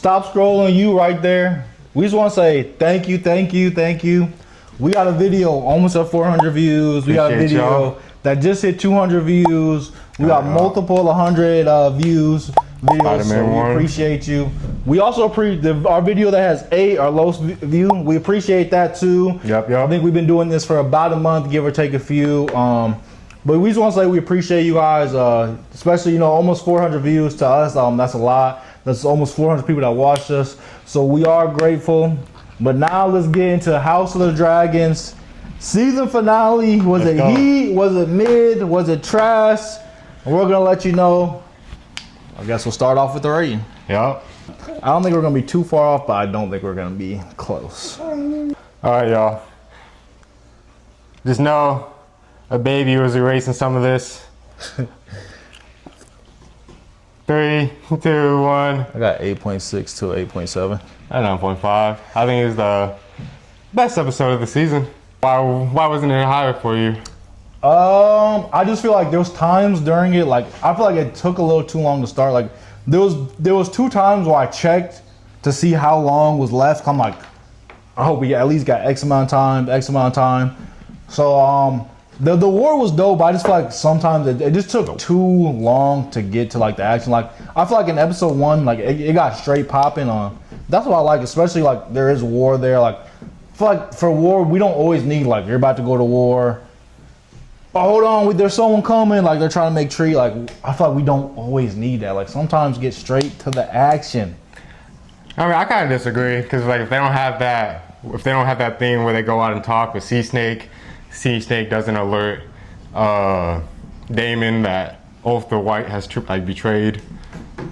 stop scrolling, you right there. We just want to say thank you, thank you, thank you. We got a video almost at 400 views. We got a video that just hit 200 views. We got multiple 100 views videos, so we appreciate you. We also our video that has 8 our lowest view. We appreciate that too. Yep. I think we've been doing this for about a month, give or take a few. But we just want to say we appreciate you guys, especially almost 400 views to us. That's a lot. That's almost 400 people that watched us. So we are grateful. But now let's get into House of the Dragons season finale. Was it heat? Was it mid? Was it trash? And we're gonna let you know. I guess we'll start off with the rating. Yep. I don't think we're gonna be too far off, but I don't think we're gonna be close. All right, y'all. Just know a baby was erasing some of this. 3, 2, 1. I got 8.6 to 8.7. At 9.5. I think it's the best episode of the season. Why wasn't it higher for you? I just feel like there was times during it, like I feel like it took a little too long to start. Like there was 2 times where I checked to see how long was left. I'm like, I hope we at least got X amount of time. So the war was dope, but I just feel like sometimes it just took too long to get to like the action. Like I feel like in episode 1, like it got straight popping on. That's what I like, especially like there is war there. Like I feel like for war we don't always need like you're about to go to war. Oh, hold on, there's someone coming. Like they're trying to make treat. Like I feel like we don't always need that. Like sometimes get straight to the action. I mean, I kind of disagree because like if they don't have that thing where they go out and talk with Sea Snake doesn't alert Damon that Oath the White has betrayed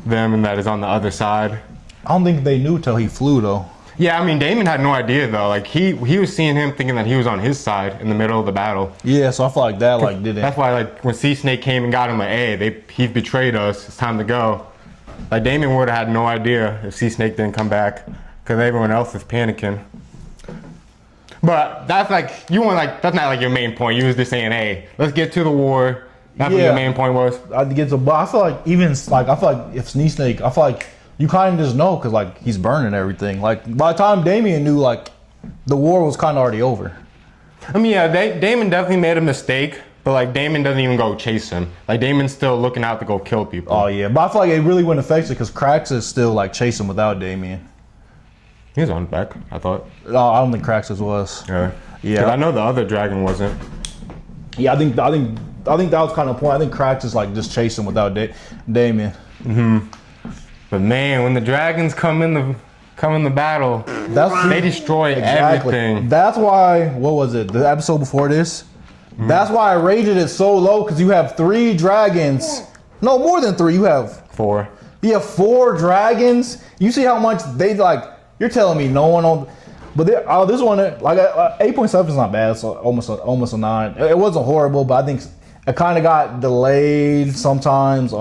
them and that is on the other side. I don't think they knew till he flew though. Yeah, I mean Damon had no idea though. Like he was seeing him thinking that he was on his side in the middle of the battle. Yeah, so I feel like that like didn't. That's why like when Sea Snake came and got him like, hey, he betrayed us. It's time to go. Like Damon would have had no idea if Sea Snake didn't come back because everyone else is panicking. But that's like that's not like your main point. You was just saying, hey, let's get to the war. That's what your main point was. I get to, but I feel like I feel like if Sea Snake, I feel like you kind of just know because like he's burning everything. Like by the time Damien knew, like the war was kind of already over. I mean, yeah, Damon definitely made a mistake, but like Damon doesn't even go chase him. Like Damon's still looking out to go kill people. Oh yeah, but I feel like it really wouldn't affect it because Krax is still like chasing without Damien. He's on back, I thought. No, I don't think Kraxus was. Yeah. Yeah. I know the other dragon wasn't. Yeah, I think that was kind of the point. I think Kraxus like just chasing without Damien. But man, when the dragons come in the battle, they destroy everything. That's why, what was it? The episode before this? That's why I rated it so low because you have 3 dragons. No, more than 3. You have 4. You have 4 dragons. You see how much they like. You're telling me no one on, but this one like 8.7 is not bad. So almost a 9. It wasn't horrible, but I think it kind of got delayed sometimes.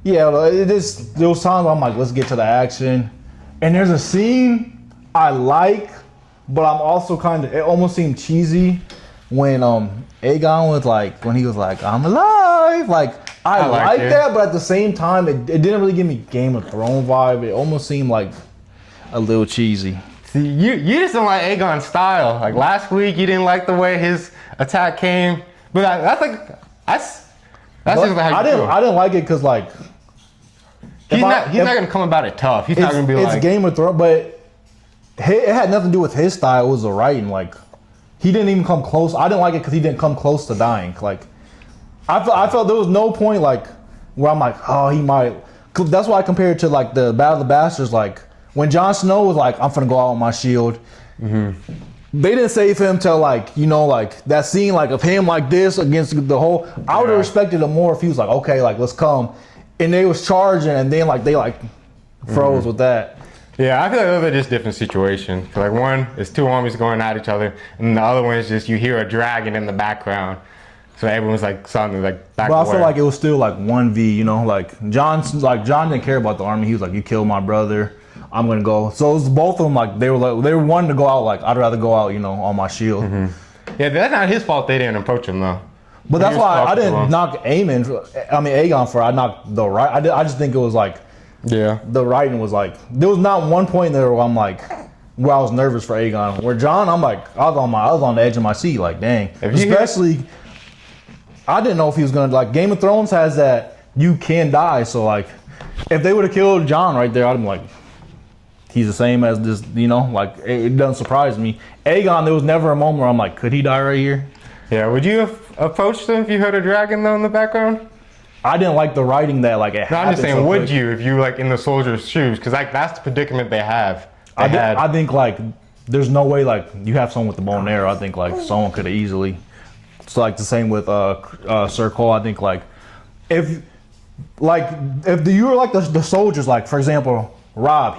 Yeah, there was times I'm like, let's get to the action. And there's a scene I like, but I'm also it almost seemed cheesy when Aegon was like, when he was like, I'm alive. Like, I like that, but at the same time, it didn't really give me Game of Thrones vibe. It almost seemed like a little cheesy. See, you just don't like Aegon's style. Like last week, you didn't like the way his attack came. But that's just how you feel. I didn't like it because like, He's not gonna come about it tough. He's not gonna be like. It's Game of Thrones, but it had nothing to do with his style. It was the writing. Like, he didn't even come close. I didn't like it because he didn't come close to dying. Like, I felt there was no point like where I'm like, oh, he might. That's why I compared it to like the Battle of the Bastards. Like when Jon Snow was like, I'm finna go out with my shield. They didn't save him till like like that scene like of him like this against the whole. I would have respected him more if he was like, okay, like let's come. And they was charging, and then like they like froze with that. Yeah, I feel like those are just different situations. Like one is 2 armies going at each other, and the other one is just you hear a dragon in the background, so everyone's like something like back. But I feel like it was still like 1v. Like John didn't care about the army. He was like, you killed my brother, I'm gonna go. So it was both of them like they were wanting to go out. Like I'd rather go out, on my shield. Yeah, that's not his fault. They didn't approach him though. But that's why I didn't knock Aegon for I knocked the right. I just think it was like Yeah. The writing was like, there was not one point there where I'm like, where I was nervous for Aegon. Where John, I'm like, I was on the edge of my seat, like, dang. Especially, I didn't know if he was gonna, like, Game of Thrones has that you can die, so like, if they would have killed John right there, I'd be like, he's the same as this, you know, like, it doesn't surprise me. Aegon, there was never a moment where I'm like, could he die right here? Yeah, would you have approached him if you heard a dragon though in the background? I didn't like the writing that, like, it No, I'm just saying, so would quick. you if you were like in the soldier's shoes? Because like that's the predicament they have. I think like there's no way like you have someone with the bow and arrow. I think like someone could have easily. It's like the same with Sir Cole. I think like if you were like the soldiers, like for example Rob,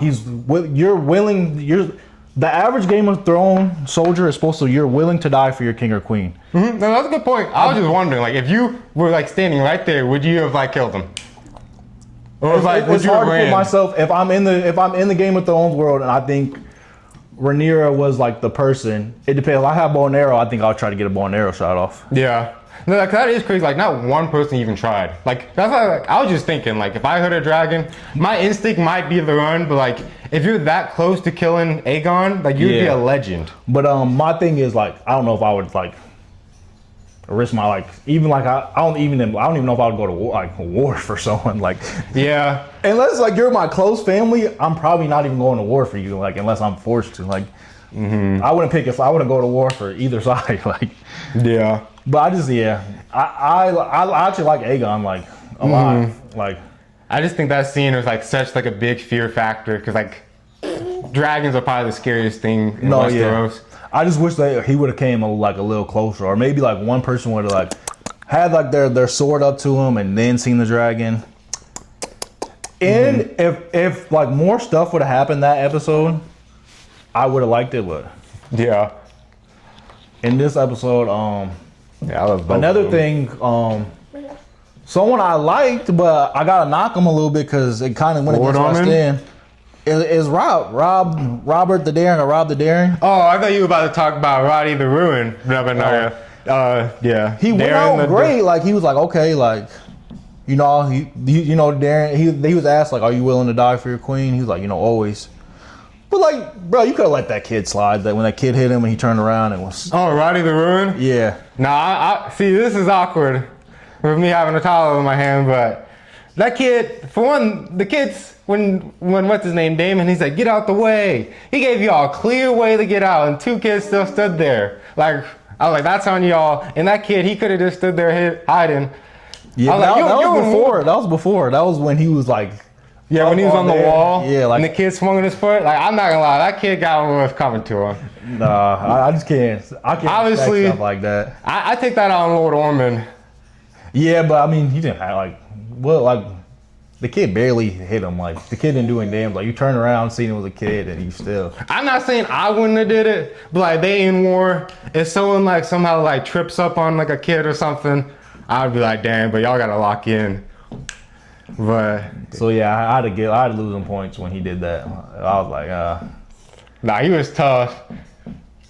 the average Game of Thrones soldier is supposed to, you're willing to die for your king or queen. Mm-hmm. No, that's a good point. I was just wondering, like, if you were like standing right there, would you have like killed him? Or like, would It's you hard have to put ran? myself if I'm in the Game of Thrones world and I think Rhaenyra was like the person. It depends. If I have bow and arrow, I think I'll try to get a bow and arrow shot off. Yeah. No, like, that is crazy. Like, not one person even tried. Like, that's why like, I was just thinking, like, if I heard a dragon, my instinct might be to run, but like, if you're that close to killing Aegon, like, you'd be a legend. But my thing is like, I don't know if I would like risk my like, even like I don't even know if I would go to war for someone like. Yeah. Unless like you're my close family, I'm probably not even going to war for you. Like unless I'm forced to. Like, I wouldn't go to war for either side. Like. Yeah. But I actually like Aegon like a lot. Like, I just think that scene was like such like a big fear factor because like dragons are probably the scariest thing in Westeros. I just wish that he would have came like a little closer, or maybe like one person would have like had like their sword up to him and then seen the dragon. And if like more stuff would have happened that episode, I would have liked it. But yeah, in this episode, yeah, I love both another of them. thing, someone I liked, but I gotta knock him a little bit because it kind of went against my stand. Is Robert the Daring or Rob the Daring? Oh, I thought you were about to talk about Roddy the Ruin. Yeah. He went out great. Like he was like, okay, like, you know, Daring. He was asked like, are you willing to die for your queen? He was like, you know, always. But like, bro, you could have let that kid slide. That when that kid hit him and he turned around and was. Oh, Roddy the Ruin. Yeah. Nah, I see. This is awkward with me having a towel in my hand, but that kid, for one, the kids. When what's his name, Damon, he's like, get out the way. He gave y'all a clear way to get out, and two kids still stood there. Like, I was like, that's on y'all. And that kid, he could have just stood there hiding. Yeah, that was before. That was when he was like, yeah, when he was on the wall. Yeah, like, and the kid swung on his foot. Like, I'm not gonna lie, that kid got what was coming to him. Nah, I just can't. I can't obviously stuff like that. I take that out on Lord Ormond. Yeah, but I mean, he didn't have the kid barely hit him. Like, the kid didn't do any damage. Like, you turn around, seen it was a kid, and you still. I'm not saying I wouldn't have did it, but like they in war, if someone like somehow like trips up on like a kid or something, I'd be like, damn, but y'all gotta lock in. But so yeah, I had to lose him points when he did that. I was like, nah, he was tough.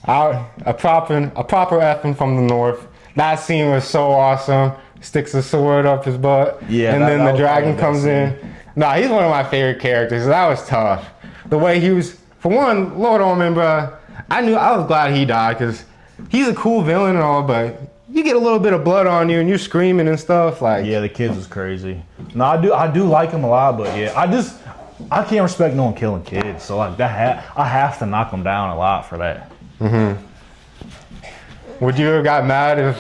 A proper effing from the north. That scene was so awesome. Sticks a sword up his butt. Yeah, and then the dragon comes scene. in. Nah, he's one of my favorite characters. That was tough. The way he was, for one, Lord Ormond, bro. I was glad he died because he's a cool villain and all, but you get a little bit of blood on you and you're screaming and stuff like. Yeah, the kids was crazy. No, I do like him a lot, but yeah, I can't respect no one killing kids. So like that, I have to knock them down a lot for that. Would you have got mad if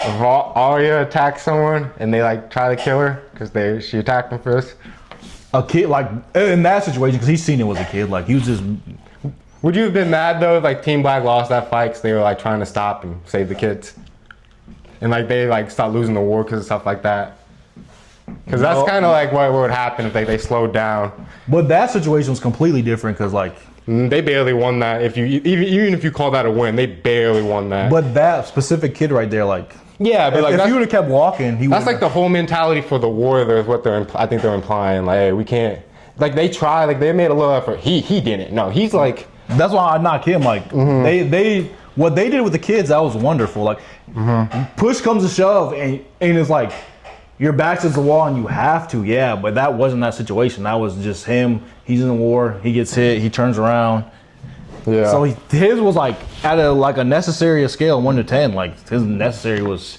Arya attacked someone and they like try to kill her because she attacked them first? A kid, like in that situation, because he's seen it was a kid. Like he was just. Would you have been mad though if like Team Black lost that fight because they were like trying to stop and save the kids, and like they like stopped losing the war because of stuff like that? Because that's kind of like what would happen if they slowed down. But that situation was completely different because like. They barely won that. Even if you call that a win, they barely won that. But that specific kid right there, like. Yeah, but like if he would have kept walking, he would. That's like the whole mentality for the war. There's what I think they're implying. Like, hey, we can't. Like they try. Like they made a little effort. He didn't. No, he's like. That's why I knock him. Like they what they did with the kids, that was wonderful. Like push comes to shove, and it's like your back's against the wall and you have to, yeah. But that wasn't that situation. That was just him. He's in the war. He gets hit. He turns around. Yeah. So his was like at a necessary scale 1 to 10. Like his necessary was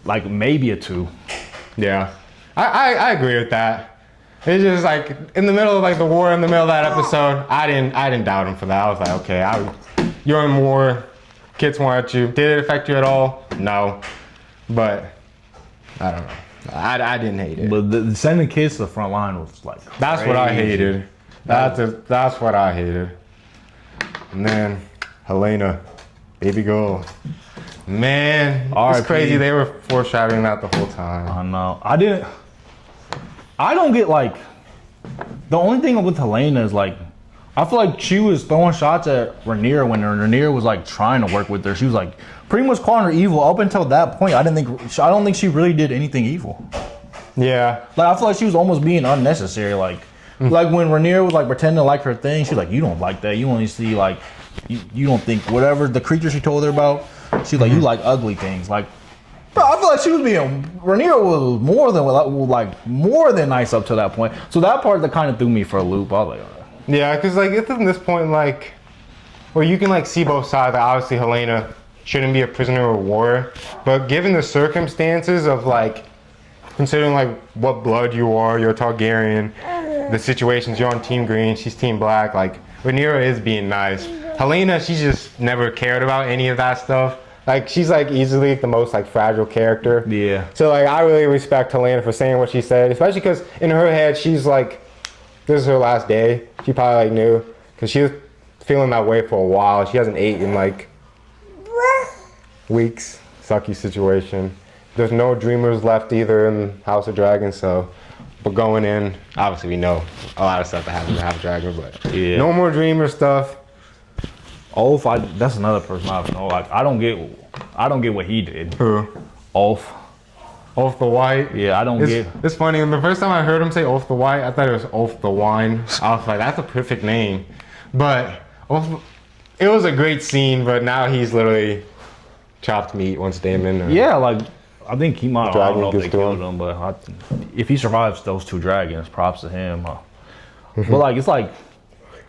like maybe a 2. Yeah, I agree with that. It's just like in the middle of like the war, in the middle of that episode, I didn't doubt him for that. I was like, okay, you're in war, kids want at you. Did it affect you at all? No, but I don't know. I didn't hate it. But the sending kids to the front line was like that's crazy. what I hated. That's what I hated. And then Helena, baby girl. Man, it's crazy. They were foreshadowing that the whole time. I know. I don't get like. The only thing with Helena is like, I feel like she was throwing shots at Rhaenyra when Rhaenyra was like trying to work with her. She was like pretty much calling her evil up until that point. I don't think she really did anything evil. Yeah. Like I feel like she was almost being unnecessary. Like when Rhaenyra was like pretending to like her thing, she's like, you don't like that. You only see like, you don't think whatever the creature she told her about. She's like, you like ugly things. Like, bro, I feel like she was Rhaenyra was more than nice up to that point. So that part that kind of threw me for a loop. I was like, yeah, because like it's at this point like, where you can like see both sides. Like, obviously Helena shouldn't be a prisoner of war, but given the circumstances of like, considering like what blood you are, you're a Targaryen, the situations, you're on Team Green, she's Team Black, like Rhaenyra is being nice. Helena, she just never cared about any of that stuff. Like she's like easily the most like fragile character. yeah. So like I really respect Helena for saying what she said, especially because in her head she's like, this is her last day. She probably like knew, because she was feeling that way for a while. She hasn't ate in like weeks. Sucky situation. There's no dreamers left either in House of Dragons, so we're going in. Obviously we know a lot of stuff that happens in House of Dragons, but Yeah. no more dreamer stuff. Ulf, that's another person I don't know. Like I don't get what he did. Who? Ulf. Ulf the White. Yeah, I don't get. It's funny. The first time I heard him say Ulf the White, I thought it was Ulf the Wine. I was like, that's a perfect name. But Ulf, it was a great scene. But now he's literally chopped meat once Damon. Yeah, like I think he might. I don't know if they gets to killed him. him, but if he survives those 2 dragons, props to him. But like it's like.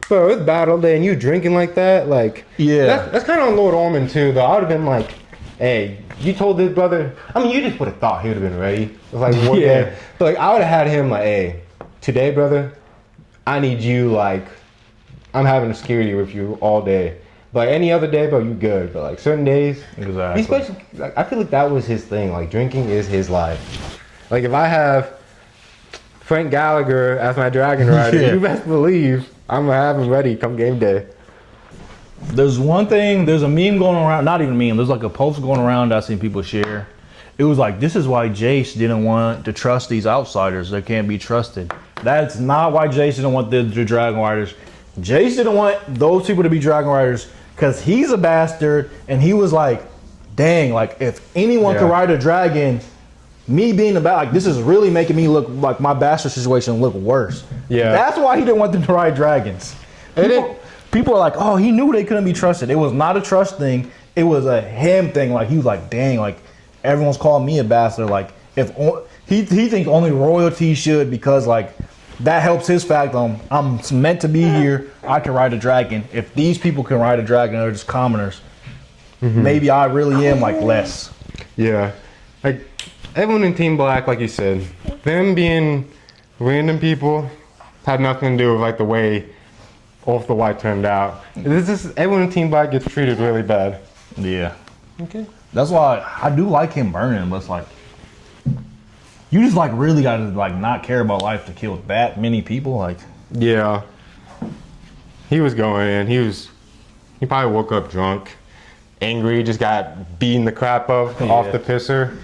Bro, it's battle day and you drinking like that, like Yeah. That's kind of on Lord Ormond too, though. I would have been like, hey, you told this brother. I mean, you just would have thought he would have been ready. It was like one Yeah. day, but like I would have had him like, hey, today, brother, I need you. Like, I'm having security with you all day. But like any other day, bro, you good. But like certain days, Exactly. especially, like, I feel like that was his thing. Like drinking is his life. Like if I have Frank Gallagher as my dragon rider, Yeah. you best believe I'm gonna have him ready come game day. There's one thing. There's a meme going around. Not even a meme. There's like a post going around I've seen people share. It was like, this is why Jace didn't want to trust these outsiders. They can't be trusted. That's not why Jace didn't want the dragon riders. Jace didn't want those people to be dragon riders because he's a bastard, and he was like, dang, like if anyone could ride a dragon, me being about like this is really making me look like my bastard situation look worse. Yeah. That's why he didn't want them to ride dragons. People are like, oh, he knew they couldn't be trusted. It was not a trust thing. It was a him thing. Like he was like, dang, like everyone's calling me a bastard. Like if he thinks only royalty should, because like that helps his fact. I'm meant to be here. I can ride a dragon. If these people can ride a dragon, they're just commoners. Maybe I really am like less. Yeah, like everyone in Team Black, like you said, them being random people had nothing to do with like the way Ulf the White turned out. This is everyone in Team Black gets treated really bad. Yeah. Okay. That's why I do like him burning, but it's like you just like really gotta like not care about life to kill that many people. Like Yeah. He was going in. He probably woke up drunk, angry, just got beaten the crap off the pisser.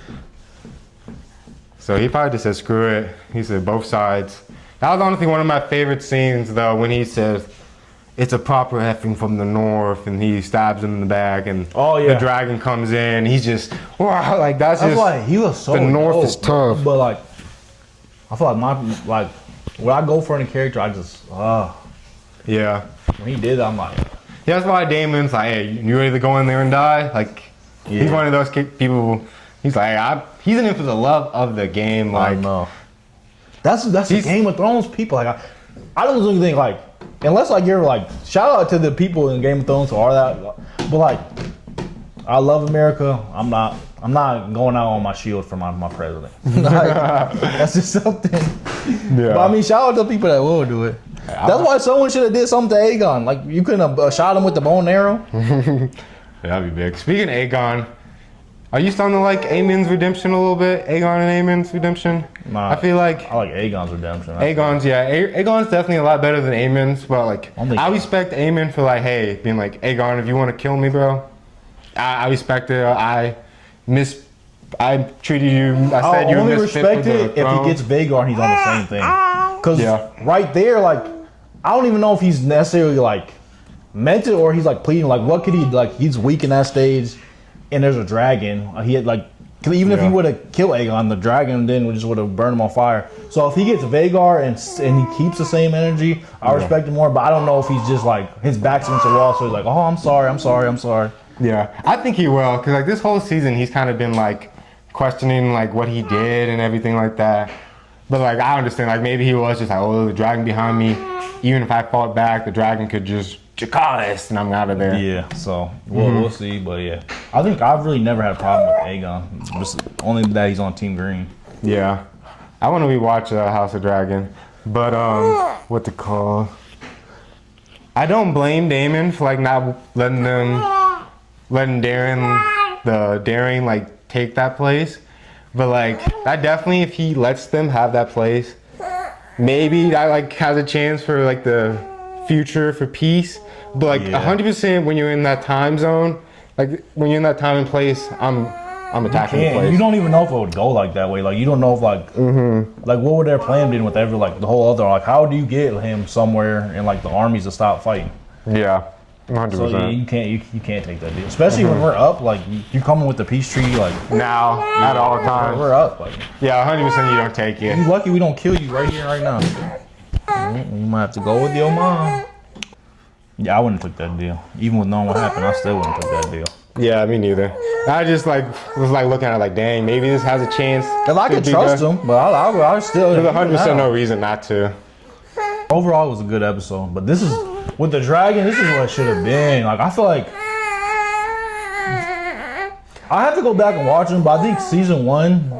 So he probably just said, screw it. He said both sides. That was honestly one of my favorite scenes though, when he says, it's a proper effing from the north, and he stabs him in the back, and the dragon comes in. He's just, wow, like that's just why he was so the north dope, is tough. But like I feel like when I go for any character, I just Yeah. when he did, I'm like, Yeah, that's why Damon's like, hey, you ready to go in there and die? Like, he's one of those people. He's like, he's in it for the love of the game. Like, I know. That's the Game of Thrones people. Like, I don't really think like, unless like you're like, shout out to the people in Game of Thrones who are that, but like, I love America. I'm not going out on my shield for my president. Like, that's just something. Yeah. But I mean, shout out to the people that will do it. That's why someone should have did something to Aegon. Like, you couldn't have shot him with the bow and arrow. That'd be big. Speaking of Aegon, are you starting to like Aemon's redemption a little bit? Aegon and Aemon's redemption? Nah, I feel like I like Aegon's redemption. Aegon's, yeah. Aegon's definitely a lot better than Aemon's, but like, I respect Aemon for like, hey, being like, Aegon, if you want to kill me, bro, I respect it. I treated you, I said you were only misfit respect for the it if throne. he gets Vhagar and he's on the same thing. Because Yeah. right there, like, I don't even know if he's necessarily like meant it or he's like pleading. Like, what could he like? He's weak in that stage, and there's a dragon. He had like, 'cause even if he would have killed Aegon, the dragon then just would have burned him on fire. So if he gets Vhagar and he keeps the same energy, I respect him more. But I don't know if he's just like his back's against the wall, so he's like, oh, I'm sorry. Yeah, I think he will, because like this whole season, he's kind of been like questioning like what he did and everything like that. But like, I understand, like maybe he was just like, oh, the dragon behind me. Even if I fought back, the dragon could just Jacalis and I'm out of there. Yeah, so we'll see. But yeah, I think I've really never had a problem with Aegon. Just only that he's on Team Green. Yeah, I want to rewatch House of Dragon, but what to call? I don't blame Daemon for like not letting Daring like take that place, but like that definitely, if he lets them have that place, maybe that like has a chance for like the future for peace. But like 100% when you're in that time zone, like when you're in that time and place, I'm attacking the place. You don't even know if it would go like that way. Like, you don't know if like like what would their plan be with every like the whole other, like how do you get him somewhere and like the armies to stop fighting? Yeah, 100%. So yeah, you can't take that deal, especially when we're up. Like you're coming with the peace treaty, like Now at all times. we're up. Like, Yeah, 100% you don't take it. you lucky we don't kill you right here, right now. You might have to go with your mom. Yeah, I wouldn't have took that deal. Even with knowing what happened, I still wouldn't have took that deal. Yeah, me neither. I just like was like looking at it like, dang, maybe this has a chance. Cause I could trust him, but I still. There's 100% no reason not to. Overall, it was a good episode, but this is with the dragon. This is what it should have been. Like, I feel like I have to go back and watch them, but I think season one.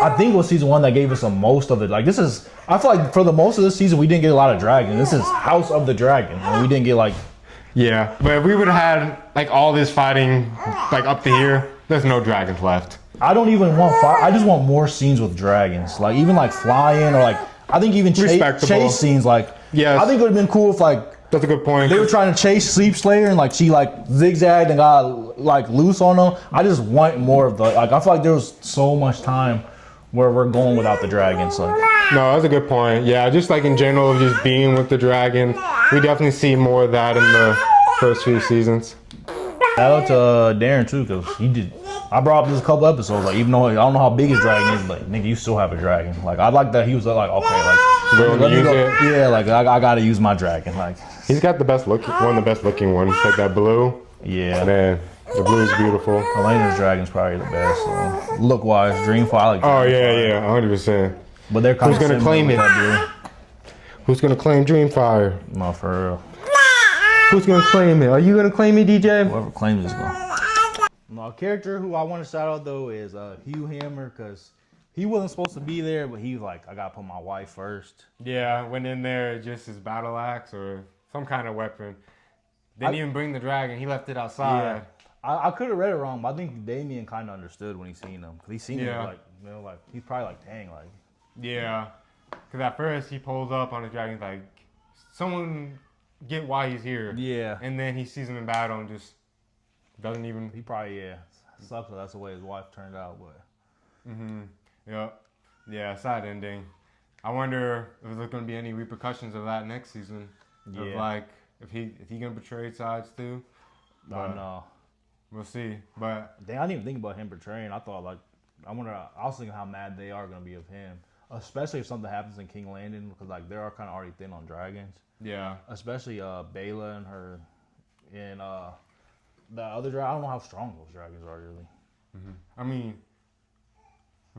I think it was season one that gave us the most of it. Like, this is. I feel like for the most of this season, we didn't get a lot of dragon. This is House of the Dragon, and we didn't get like. Yeah, but if we would have had like all this fighting like up to here, there's no dragons left. I don't even want fire. I just want more scenes with dragons. Like, even like flying or like, I think even chase scenes. Like, Yes. I think it would have been cool if like That's a good point. they were trying to chase Sleep Slayer and like she like zigzagged and got like loose on them. I just want more of the like. I feel like there was so much time where we're going without the dragons. Like, No, that's a good point. Yeah, just like in general, just being with the dragon, we definitely see more of that in the first few seasons. shout out to Darren too, cause he did. I brought up this a couple episodes. Like, even though I don't know how big his dragon is, like, nigga, you still have a dragon. Like, I like that he was like, okay, like, Willing to use it. yeah, like I gotta use my dragon. Like, He's got the best looking, one of the best looking ones. Like that blue. yeah. Man, the blue is beautiful. Elena's dragon's probably the best. So. Look wise, Dreamfire. I like Oh Dreamfire. yeah, 100%. But they're kind Who's of gonna claim it? Who's gonna claim Dreamfire? No, for real. Who's gonna claim it? Are you gonna claim it, DJ? Whoever claims it's going. No, a character who I want to shout out though is Hugh Hammer, because he wasn't supposed to be there, but he was like, I gotta put my wife first. Yeah, went in there just his battle axe or some kind of weapon. Didn't even bring the dragon. He left it outside. I could have read it wrong, but I think Damien kind of understood when he seen him. Cause he seen him like, you know, like he's probably like, dang, like. Yeah, because at first he pulls up on his dragon like, someone get why he's here. Yeah. And then he sees him in battle and just doesn't even. He probably sucks. That that's the way his wife turned out, but. Yep. Yeah, sad ending. I wonder if there's gonna be any repercussions of that next season. Yeah. Of like if he gonna betray sides too. But no. We'll see. But Dang, I didn't even think about him betraying. I thought like, I was thinking how mad they are gonna be of him, especially if something happens in King Landing, because like they are kind of already thin on dragons. yeah. Especially Bela and her, and the other dragon. I don't know how strong those dragons are really. I mean,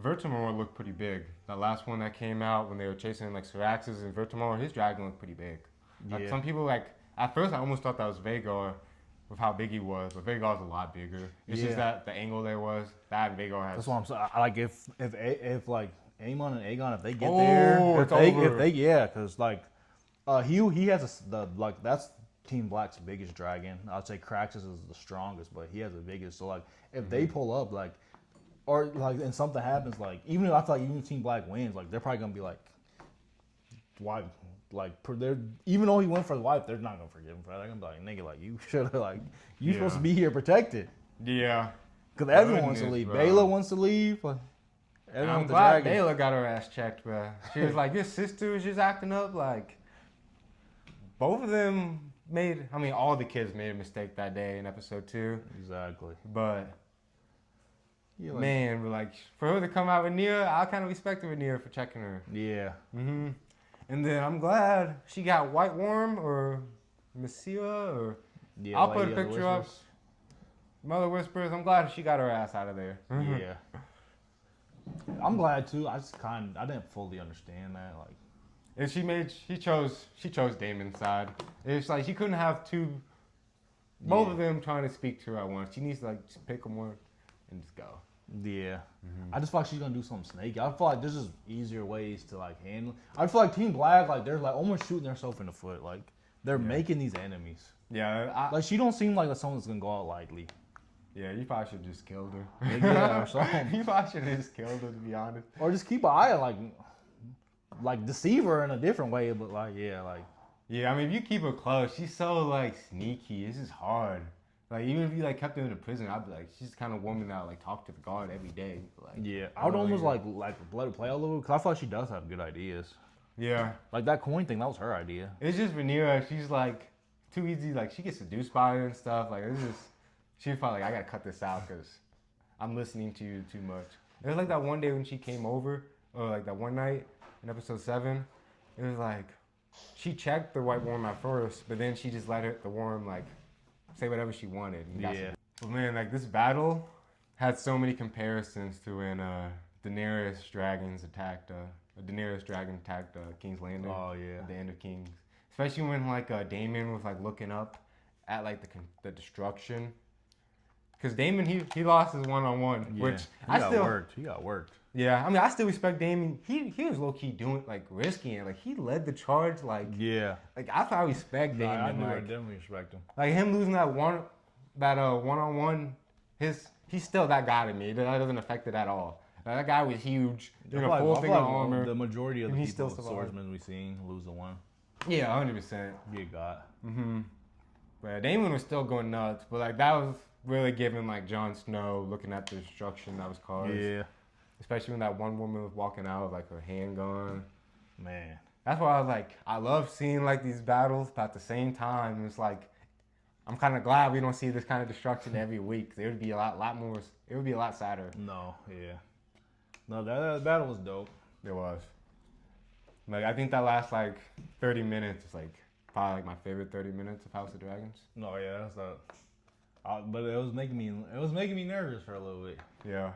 Vertimore looked pretty big. The last one that came out when they were chasing like Syraxis and Vertimore, his dragon looked pretty big. Like Yeah. some people at first I almost thought that was Vagar with how big he was, but Vagar's a lot bigger. It's Yeah. just that the angle there was that Vagar has. That's what I'm saying. I like if like Amon and Aegon, if they get Oh, there, it's over. yeah, because like he has that's Team Black's biggest dragon. I'd say Kraxus is the strongest, but he has the biggest. So like if they pull up like or like and something happens, like even if I feel like even if Team Black wins, like they're probably gonna be like why they're even though he went for the wife, they're not gonna forgive him for that. They're gonna be like nigga, like you should have like you supposed to be here protected. Yeah. Because everyone wants to Goodness, leave. bro. Bela wants to leave. Like, everyone I'm with the glad dragon. Bela got her ass checked, bro. She was like, your sister was just acting up. Like, both of them made, I mean, all the kids made a mistake that day in episode 2. Exactly. But, Yeah, like, man, but like, for her to come out with Nia, I kind of respected Nia for checking her. Yeah. hmm And then I'm glad she got White Worm or Messia or Yeah. I'll put Lady a of the picture up. Whispers. Mother Whispers. I'm glad she got her ass out of there. Yeah. I'm glad too. I didn't fully understand that. Like, And she chose Damon's side. It's like she couldn't have both of them trying to speak to her at once. She needs to like just pick one and just go. yeah. I just feel like she's gonna do something snaky. I feel like there's just easier ways to like handle. I feel like Team Black, like they're like almost shooting themselves in the foot. Like they're making these enemies. Yeah, Like she don't seem like someone that's gonna go out lightly. yeah. You probably should have just killed her. Yeah, or something. You probably should have just killed her, to be honest. Or just keep an eye on like deceive her in a different way. But like like. Yeah, I mean, if you keep her close, she's so like sneaky. It's just hard. Like even if you like kept her in the prison, I'd be like, she's the kind of woman that like talk to the guard every day. Like, Yeah, I would almost like let her play a little because I feel like she does have good ideas. Yeah, Like that coin thing, that was her idea. it's just Rhaenyra. She's like too easy. Like she gets seduced by her and stuff. Like it's just she's probably like, I gotta cut this out because I'm listening to you too much. It was like that one day when she came over, or like that one night in episode 7. It was like she checked the White Worm at first, but then she just let the worm like say whatever she wanted. And Yeah. But man, like this battle had so many comparisons to when Daenerys dragon attacked King's Landing. Oh, yeah. At the end of Kings, especially when like Daemon was like looking up at like the destruction. Because Daemon he lost his one-on-one, Yeah. which He got worked. yeah, I mean I still respect Daemon. He was low key doing like risking it. Like he led the charge. Like Yeah. like I respect Daemon. I do. I like, definitely respect him. like him losing that one-on-one, he's still that guy to me. That doesn't affect it at all. That guy was huge. Doing a full thing of armor. The majority of the and he people, still survived. swordsmen we've seen lose the one. Yeah, 100%. Get got. But Daemon was still going nuts. But like that was really giving like Jon Snow looking at the destruction that was caused. Yeah. Especially when that one woman was walking out with like her handgun. Man. That's why I was like, I love seeing like these battles, but at the same time, it's like I'm kind of glad we don't see this kind of destruction every week. It would be a lot more. It would be a lot sadder. No. Yeah. No, that battle was dope. It was. Like I think that last like 30 minutes is like probably like my favorite 30 minutes of House of Dragons. No, yeah, that's not. But it was making me nervous for a little bit. Yeah.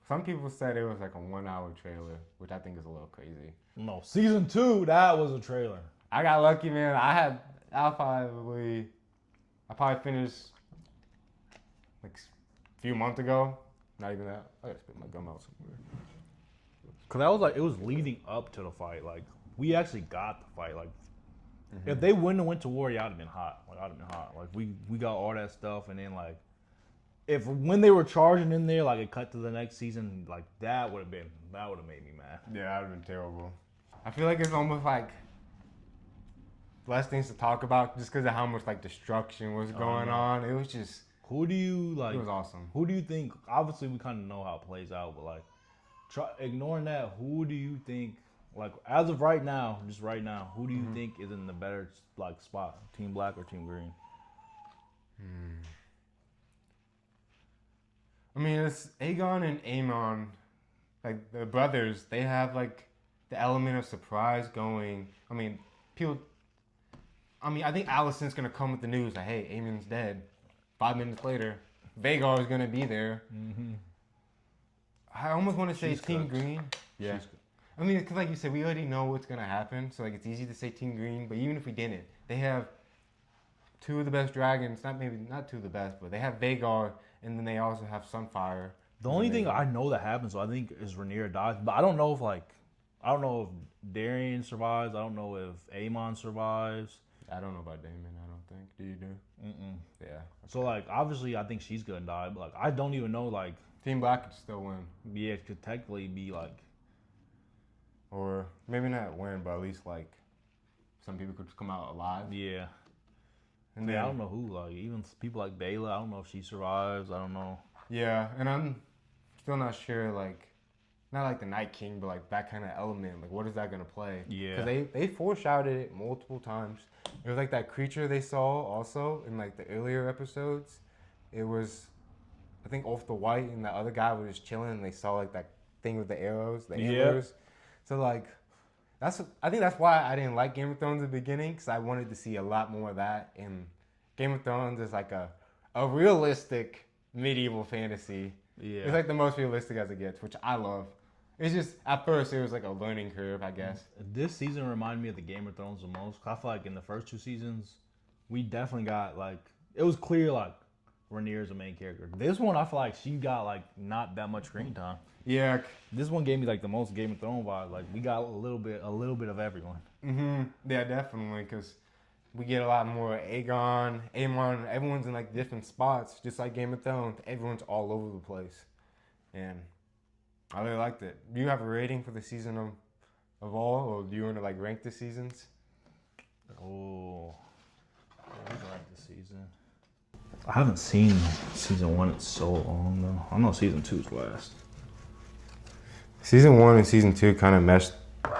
Some people said it was like a 1-hour trailer, which I think is a little crazy. No, season 2, that was a trailer. I got lucky, man. I probably finished like a few months ago. Not even that. I gotta spit my gum out somewhere. Cause that was like it was leading up to the fight. Like we actually got the fight. Like if they wouldn't have went to war, y'all would have been hot. Like I'd have been hot. Like we got all that stuff, and then like if when they were charging in there, like it cut to the next season, like that would have made me mad. Yeah, that would have been terrible. I feel like it's almost like less things to talk about just because of how much like destruction was going on. It was just Who do you like? it was awesome. Who do you think? Obviously, we kind of know how it plays out, but like, ignoring that, who do you think? Like, as of right now, just right now, who do you think is in the better like spot? Team Black or Team Green? I mean, it's Aegon and Aemon, like the brothers. They have like the element of surprise going. I mean, people. I mean, I think Alicent's gonna come with the news like, "Hey, Aemon's dead." 5 minutes later, Vagar is gonna be there. I almost want to say She's Team cooked. Green. Yeah. I mean, because like you said, we already know what's gonna happen, so like it's easy to say Team Green. But even if we didn't, they have two of the best dragons. Not two of the best, but they have Vagar, and then they also have Sunfire. The only thing I know that happens, so I think, is Rhaenyra dies. But I don't know if Darian survives. I don't know if Aemon survives. I don't know about Damon. I don't think. Do you do? Mm-mm. Yeah. So like, obviously, I think she's gonna die. But like, I don't even know. Like, Team Black could still win, yeah, it could technically be like, or maybe not win, but at least like some people could come out alive. yeah. And Yeah, I don't know who. Like, even people like Bayla, I don't know if she survives. I don't know. Yeah, and I'm still not sure, like, not like the Night King, but like that kind of element. Like, what is that gonna play? Yeah. Because they foreshadowed it multiple times. It was like that creature they saw also in like the earlier episodes. It was, I think, off the White, and the other guy was just chilling, and they saw like that thing with the arrows, the antlers. So like, I think that's why I didn't like Game of Thrones in the beginning, because I wanted to see a lot more of that. And Game of Thrones is like a realistic medieval fantasy. Yeah. It's like the most realistic as it gets, which I love. It's just, at first, it was like a learning curve, I guess. This season reminded me of the Game of Thrones the most. I feel like in the first two seasons, we definitely got like, it was clear like Rhaenyra's the main character. This one, I feel like she got like not that much screen time. Yeah. This one gave me like the most Game of Thrones vibe. Like we got a little bit of everyone. Yeah, definitely, because we get a lot more Aemon, everyone's in like different spots, just like Game of Thrones. Everyone's all over the place. And I really liked it. Do you have a rating for the season of all, or do you want to like rank the seasons? Oh, I like the season. I haven't seen season 1 in so long though. I know season 2's last. Season 1 and season 2 kind of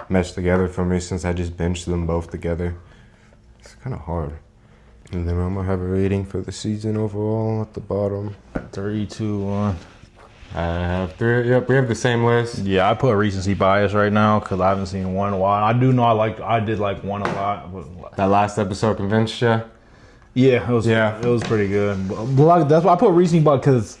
meshed together for me since I just binged them both together. It's kind of hard. And then I'm gonna have a rating for the season overall at the bottom. 3, 2, 1. I have 3. Yep, we have the same list. Yeah, I put recency bias right now because I haven't seen 1 in a while. I do know I did like 1 a lot. But That last episode convinced you? yeah, it was pretty good. But like, that's why I put recency bias, because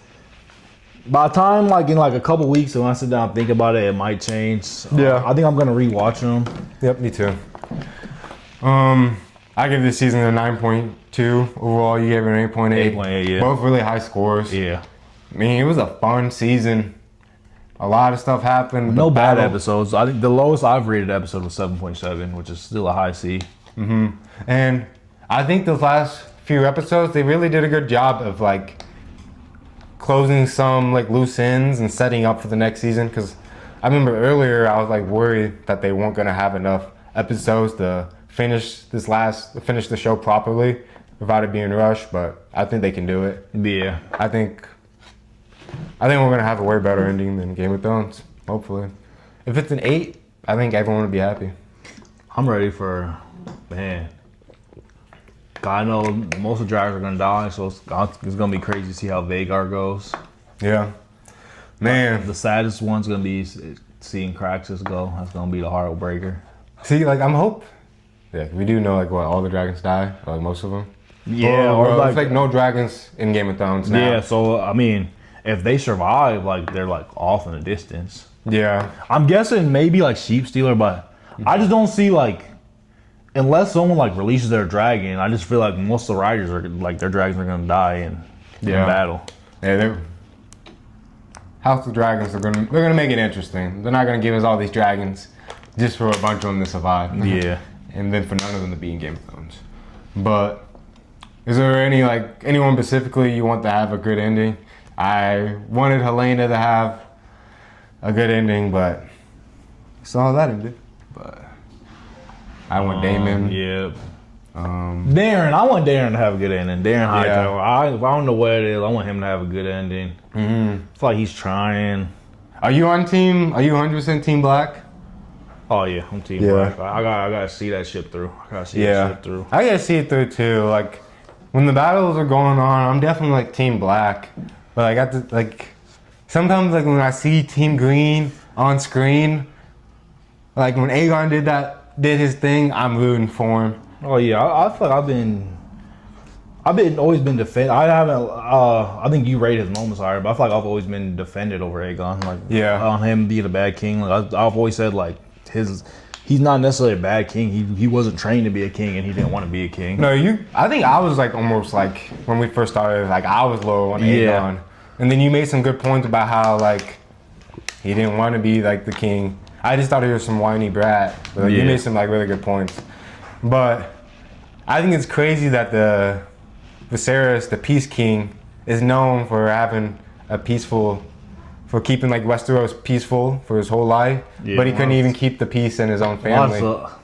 by the time like in like a couple weeks, when I sit down and think about it, it might change. So Yeah. I think I'm gonna rewatch them. Yep, me too. I give this season a 9.2 overall. You gave it an 8.8. 8.8, yeah. Both really high scores. Yeah. I mean, it was a fun season. A lot of stuff happened. No The bad battle- episodes. I think the lowest I've rated episode was 7.7, which is still a high C. And I think those last few episodes, they really did a good job of like closing some like loose ends and setting up for the next season. Because I remember earlier I was like worried that they weren't gonna have enough episodes to finish the show properly without it being rushed. But I think they can do it. Yeah. I think we're gonna have a way better ending than Game of Thrones. Hopefully, if it's an 8, I think everyone would be happy. I'm ready for, man. I know most of the dragons are gonna die, so it's gonna be crazy to see how Vagar goes. Yeah, man. The saddest one's gonna be seeing Craxus go. That's gonna be the heartbreaker. See, like yeah, we do know like what all the dragons die, like most of them. Yeah, or or it's like no dragons in Game of Thrones now. Yeah, so I mean, if they survive, like they're like off in the distance. Yeah, I'm guessing maybe like Sheep Stealer, but I just don't see like, unless someone like releases their dragon, I just feel like most of the riders are like their dragons are gonna die in battle. yeah. House of Dragons they're gonna make it interesting. They're not gonna give us all these dragons just for a bunch of them to survive. Yeah. And then for none of them to be in Game of Thrones. But is there anyone specifically you want to have a good ending? I wanted Helena to have a good ending, but saw that ended. But I want Damon. Yeah. Darren, I want Darren to have a good ending. Darren Hightower. I don't know what it is. I want him to have a good ending. It's like he's trying. Are you 100% Team Black? Oh yeah, I'm Team Black. I gotta see that shit through. I gotta see that shit through. I gotta see it through too. Like when the battles are going on, I'm definitely like Team Black. But I got to like sometimes like when I see Team Green on screen, like when Aegon did his thing, I'm rooting for him. Oh yeah, I feel like I've always been defended. I haven't. I think you rated his moments higher, but I feel like I've always been defended over Aegon. Like, on him being a bad king. Like, I've always said like he's not necessarily a bad king. He wasn't trained to be a king, and he didn't want to be a king. No, I think I was like almost like when we first started. Like I was low on Aegon, and then you made some good points about how like he didn't want to be like the king. I just thought he was some whiny brat. But like, you made some like really good points, but I think it's crazy that the Viserys, the Peace King, is known for having for keeping like Westeros peaceful for his whole life, but he couldn't even keep the peace in his own family.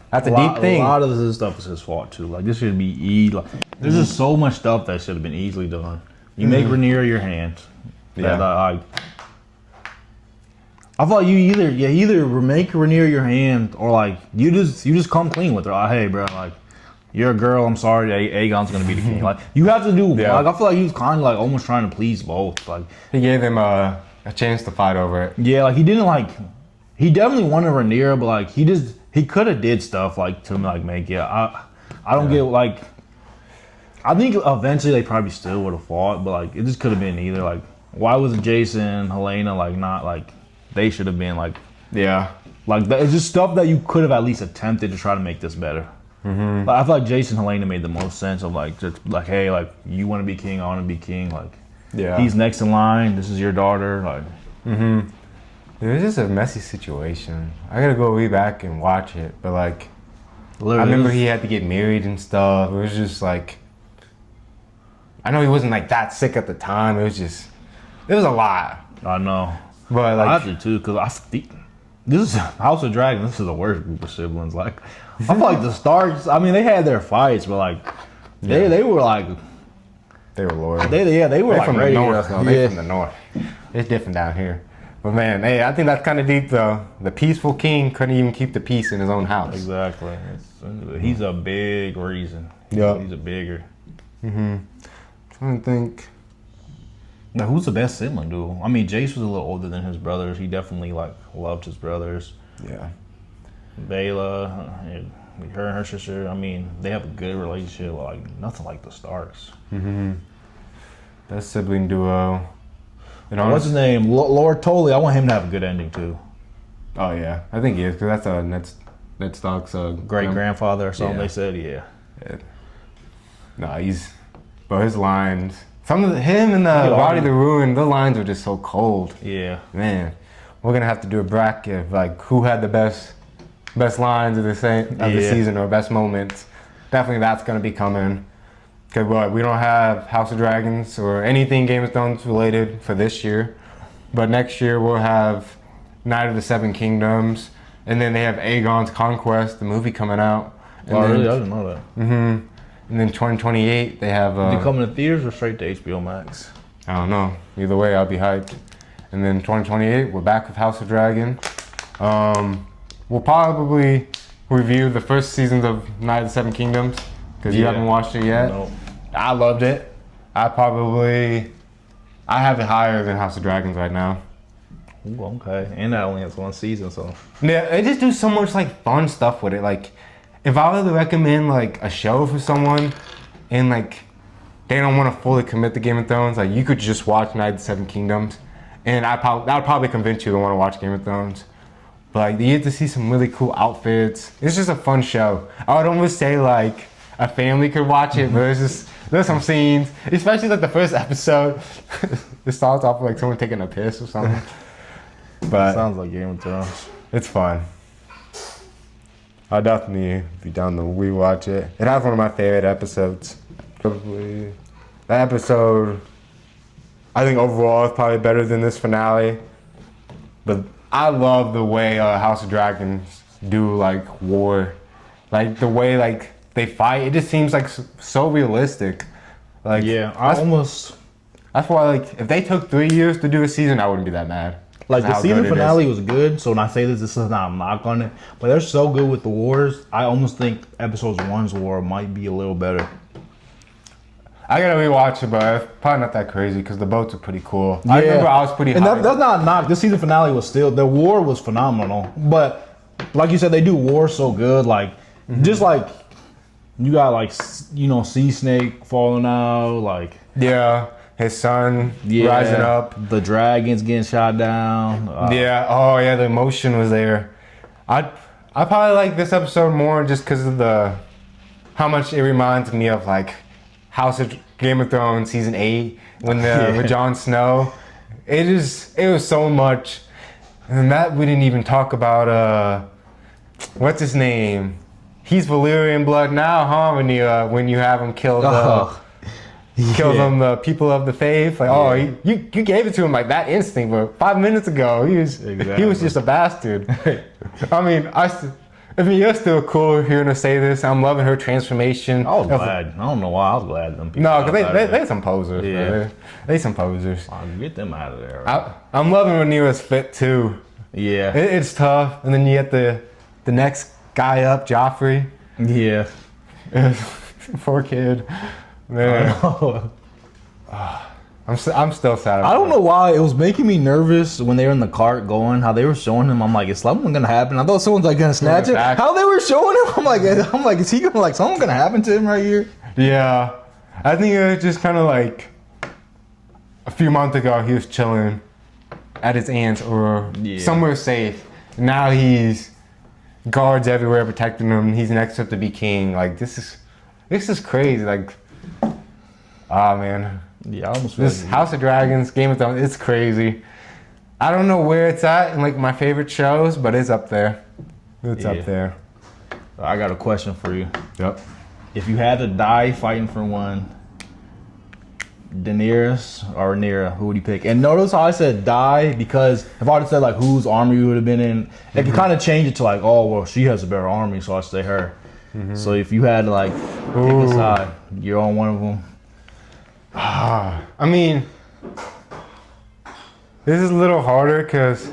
That's a deep thing. A lot of this stuff is his fault too. Like this should be easy. Like, there's just so much stuff that should have been easily done. You make Rhaenyra your hand. I feel like you either make Rhaenyra your hand or like you just come clean with her. Like, hey, bro, like. You're a girl. I'm sorry. Aegon's gonna be the king. Like you have to do. Like I feel like he was kind of like almost trying to please both. Like he gave him a chance to fight over it. Yeah, like he didn't like. He definitely wanted Rhaenyra, but like he could have did stuff like to like make it. I don't get like. I think eventually they probably still would have fought, but like it just could have been either. Like why was Jason and Helena like not like they should have been like like it's just stuff that you could have at least attempted to try to make this better. But I feel like Jason and Helena made the most sense of like just like hey like you want to be king, I want to be king, like he's next in line, this is your daughter, like it was just a messy situation. I gotta go way back and watch it, but like literally, I remember he had to get married and stuff. It was just like I know he wasn't like that sick at the time. It was a lot. I know, but like I have to too because this is House of Dragon. This is the worst group of siblings. Like, I feel like the Starks. I mean, they had their fights, but like, they were like, they were loyal. They were like from ready the north. Though. They from the north. It's different down here. But man, hey, I think that's kind of deep though. The peaceful king couldn't even keep the peace in his own house. Exactly. He's a big reason. Yeah. He's a bigger. Trying to think. Now, who's the best sibling, dude? I mean, Jace was a little older than his brothers. He definitely like loved his brothers. Yeah. Bela, her and her sister. I mean, they have a good relationship. Like nothing like the Starks. Best sibling duo. What's his name? Lord Tully. I want him to have a good ending too. Oh yeah, I think he is because that's Ned Stark's great grandfather or something. They said No, but his lines. Some of him and the Body of the Ruin, the lines were just so cold. Yeah. Man, we're gonna have to do a bracket of like who had the best lines of the season or best moments. Definitely that's gonna be coming. Cause we don't have House of Dragons or anything Game of Thrones related for this year, but next year we'll have Night of the Seven Kingdoms, and then they have Aegon's Conquest, the movie coming out. And really? I didn't know that. And then 2028, they have... Is it coming to theaters or straight to HBO Max? I don't know. Either way, I'll be hyped. And then 2028, we're back with House of Dragon. We'll probably review the first seasons of Night of the Seven Kingdoms, because you haven't watched it yet. No. I loved it. I have it higher than House of Dragons right now. Ooh, okay. And that only has one season, so... Yeah, they just do so much like fun stuff with it. Like, if I were to recommend like a show for someone and like they don't want to fully commit to Game of Thrones, like you could just watch Night of the Seven Kingdoms, and that would probably convince you to want to watch Game of Thrones. But like you get to see some really cool outfits. It's just a fun show. I would almost say like a family could watch it, but there's some scenes, especially like the first episode. It starts off with like someone taking a piss or something. But sounds like Game of Thrones. It's fun. I'll definitely be down to rewatch it. It has one of my favorite episodes. Probably that episode, I think overall is probably better than this finale. But I love the way House of Dragons do like war, like the way like they fight. It just seems like so realistic. Like That's why like if they took 3 years to do a season, I wouldn't be that mad. Like the season finale was good, so when I say this is not a knock on it, but they're so good with the wars. I almost think episodes 1's war might be a little better. I gotta rewatch it, but it's probably not that crazy because the boats are pretty cool. Yeah. I remember I was pretty. And that's not a knock. This season finale was still the war was phenomenal, but like you said, they do war so good. Like just like You got like Sea Snake falling out, like Yeah, his son rising up. The dragons getting shot down. Yeah. Oh yeah, the emotion was there. I probably like this episode more just because of how much it reminds me of like House of Game of Thrones season 8 with Jon Snow. It was so much, and that we didn't even talk about. What's his name? He's Valyrian blood now, huh? When you have him kill them, the people of the faith. Like, you gave it to him like that instinct, but 5 minutes ago he was just a bastard. I mean, you're still cool hearing her say this. I'm loving her transformation. I was glad. I don't know why I was glad them people. No, because they some posers. Yeah, they some posers. Get them out of there. Right? I'm loving Rhaenyra's fit too. Yeah, it's tough, and then you get the next guy up, Joffrey. Yeah. Poor kid. Man. I'm still sad. I don't know why it was making me nervous when they were in the cart going. How they were showing him, I'm like, is something gonna happen? I thought someone's like gonna snatch it. How they were showing him, I'm like, is he gonna like something gonna happen to him right here? Yeah, I think it was just kind of like a few months ago he was chilling at his aunt's or somewhere safe. Now he's guards everywhere protecting him. He's next up to be king. Like this is crazy. Like, man. Yeah, I almost this House of Dragons, Game of Thrones, it's crazy. I don't know where it's at in like my favorite shows, but it's up there. It's up there. I got a question for you. Yep. If you had to die fighting for one, Daenerys or Rhaenyra, who would you pick? And notice how I said die, because if I would have said like whose army you would have been in, it could kind of change it to like, oh well, she has a better army, so I'd say her. So if you had to like pick a side, you're on one of them. I mean, this is a little harder because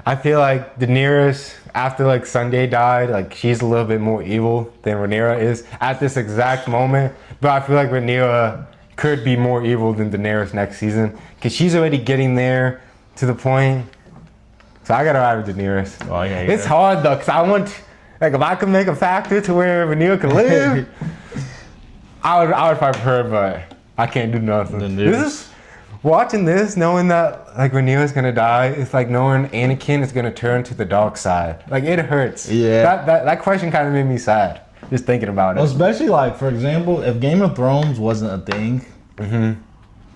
I feel like Daenerys, after like Sunday died, like she's a little bit more evil than Rhaenyra is at this exact moment. But I feel like Rhaenyra could be more evil than Daenerys next season because she's already getting there to the point. So I gotta ride with Daenerys. Oh, yeah, it's hard though, because I want, like, if I could make a factor to where Rhaenyra could live, I would fight for her, but I can't do nothing. Watching this, knowing that like Rhaenyra's gonna die, it's like knowing Anakin is gonna turn to the dark side. Like, it hurts. Yeah. That question kind of made me sad just thinking about it. Especially like, for example, if Game of Thrones wasn't a thing,